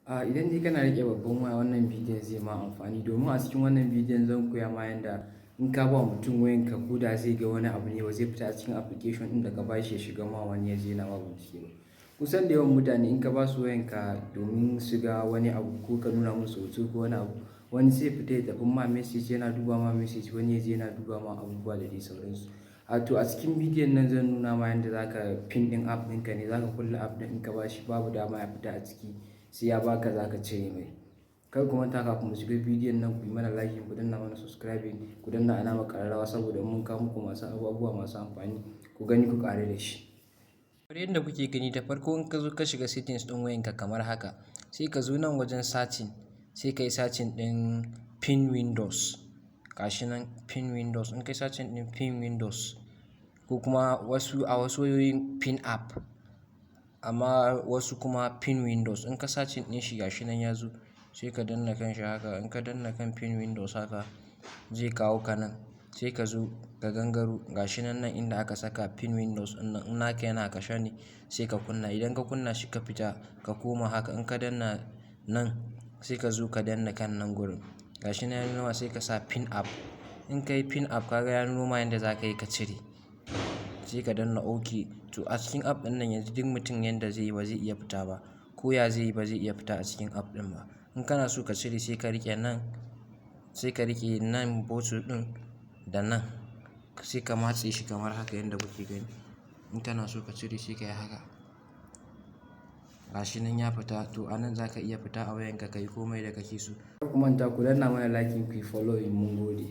Idan dai kana riƙe babban waya wannan bidiyon zai ma amfani domin a cikin wannan bidiyon zan koya ma yanda in ka ba mutum wayanka ko da zai ga wani abu ne ba zai fita a cikin application ɗin da ka bashi ya shiga ma wani ya je yana ma bincike ba. Kusan da yawan mutane in ka ba su wayanka domin su ga wani abu ko ka nuna musu hoto ko wani abu, wani zai fita ya tafi ma message yana duba ma message, wani ya je yana duba ma abubuwa da dai sauransu. To a cikin bidiyon nan zan nuna ma yanda zaka pin ɗin app ɗinka ne, zaka kulle app ɗin in ka bashi babu dama ya fita a ciki sai ya baka zaka cire mai. Kar ku manta kafin mu shiga bidiyon nan ku yi mana like, ku danna mana subscribing, ku danna alamar ƙararrawa saboda mun kawo muku masu abubuwa masu amfani ku gani ku ƙaru da shi. Kamar yadda kuke gani da farko in ka zo ka shiga settings ɗin wayanka kamar haka, sai ka zo nan wajen searching, sai ka yi searching ɗin pin windows. Gashi nan pin windows, in ka yi searching ɗin pin windows ko kuma a wasu wayoyin pin app, amma wasu kuma pin windows. In ka searching ɗin shi gashi nan ya zo, sai ka danna kan shi haka. In ka danna kan pin windows haka zai kawo ka nan, sai ka zo ka gangaro gashi nan inda aka saka pin windows ɗin nan. In naka yana kashe ne sai ka kunna, idan ka kunna shi ka fita ka koma haka. In ka danna nan sai ka zo ka danna kan nan gurin gashi nan ya nuna sai ka sa pin app. In ka yi pin app kaga ya nuno ma yanda za ka yi ka cire, sai ka danna OK. To a cikin app ɗin nan yanzu duk mutum yanda zai yi ba zai iya fita ba, ko ya zai yi ba zai iya fita a cikin app ɗin ba. In kana so ka cire sai ka riƙe nan, sai ka riƙe nan bottle ɗin da nan, sai ka matse shi kamar haka yanda kuke gani. In kana so ka cire sai ka yi haka, gashi nan ya fita. To a nan za ka iya fita a wayanka ka yi komai da kake so. Kar ku manta ku danna mana like, ku yi following, mun gode.